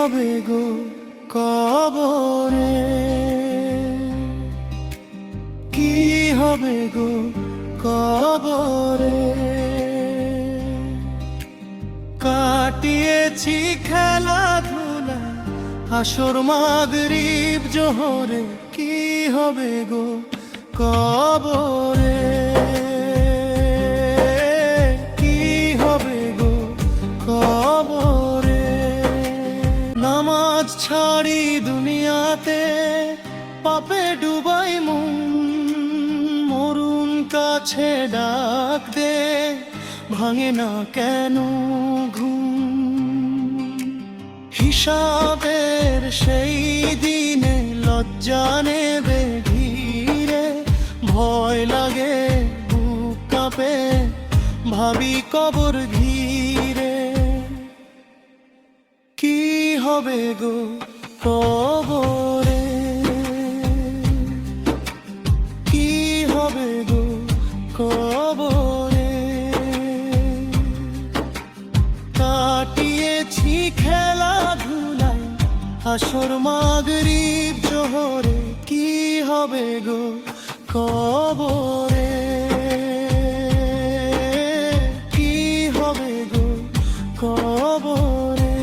হবে গো কবরে, কি হবে গো কবরে। কাটিয়েছি খেলাধুলা হাসর মাগরিব জোহরে, কি হবে গো কবরে, কি হবে গো কবরে। নামাজ ছাড়ি দুনিয়াতে পাপে ডুবাই মন, মরুন কাছে ডাক দে ভাঙে না কেন ঘুম। হিসাবের সেই দিনে লজ্জা নেবে ঘিরে, ভয় লাগে বুক কাঁপে ভাবি কবর ঘিরে, কি হবে গো কবরে, কি হবে গো কবরে। কাটিয়েছি খেলাধুলায় হাসর মাগরিব জোহরে, কি হবে গো কবরে, কি হবে গো কবরে।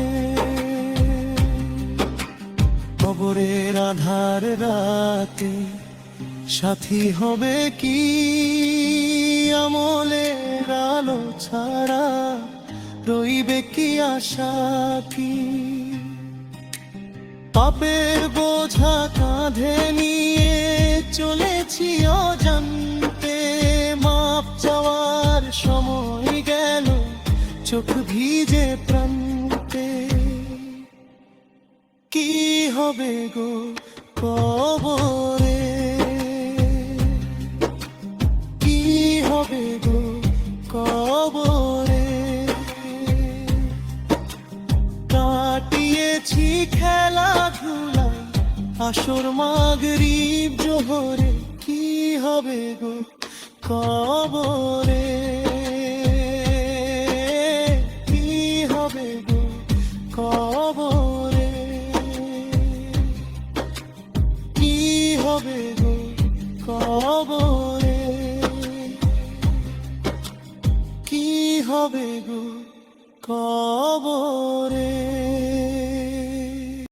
কবরের আধার রাতে সাথী হবে কি, আমলের আলো ছাড়া রইবে কি আশা কি। পাপের বোঝা কাঁধে নিয়ে চলেছি অজান্তে, মাপ চাওয়ার সময় গেল চোখ ভিজে প্রান্তে, কি হবে গো কবরে, কি হবে গো কবরে। কাটিয়েছি খেলাধুলায় হাসর মাগরিব জোহরে, কি হবে গো কবরে, কি হবে গো কবরে, কি হবে গো কবরে, কি হবে গো কবরে।